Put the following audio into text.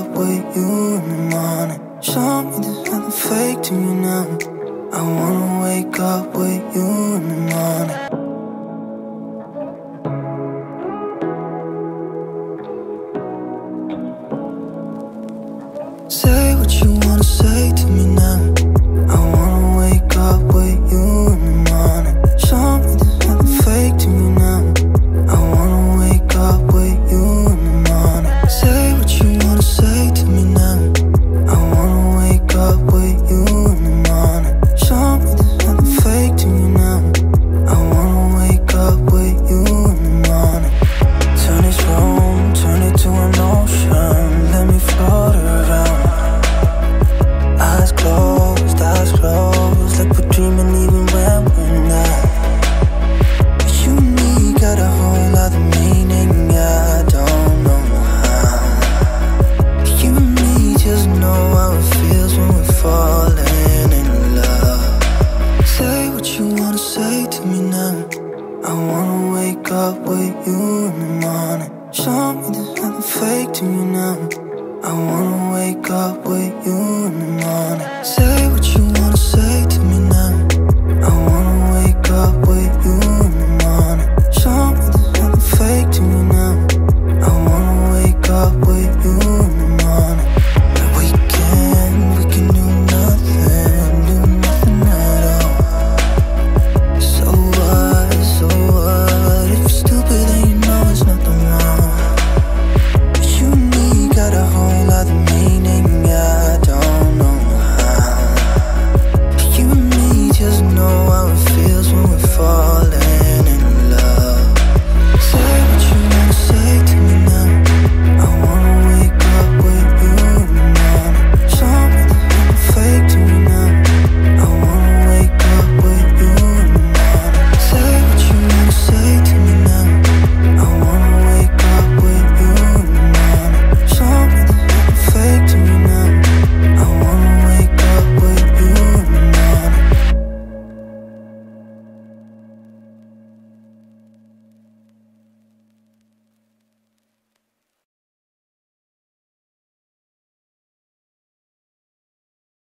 up with you in the morning. Show me there's nothing fake to me now. I wanna wake up with you in the morning. Say what you wanna say to me now. I wanna wake up with you in the morning. Show me there's nothing fake to me now. I wanna wake up with you in the morning. Say what you wanna say to me now. I wanna wake up with you in the morning. Show me there's nothing fake to me now. I wanna wake up with you in the morning. Turn this room, turn it to an ocean. Let me float around. Eyes closed, like we're dreaming even when we're not. You and me got a whole other meaning, I don't know how. You and me just know how it feels when we're falling in love. Say what you wanna say to me now. I wanna wake up with you in the morning. Show me there's nothing fake to me now. I wanna wake up with you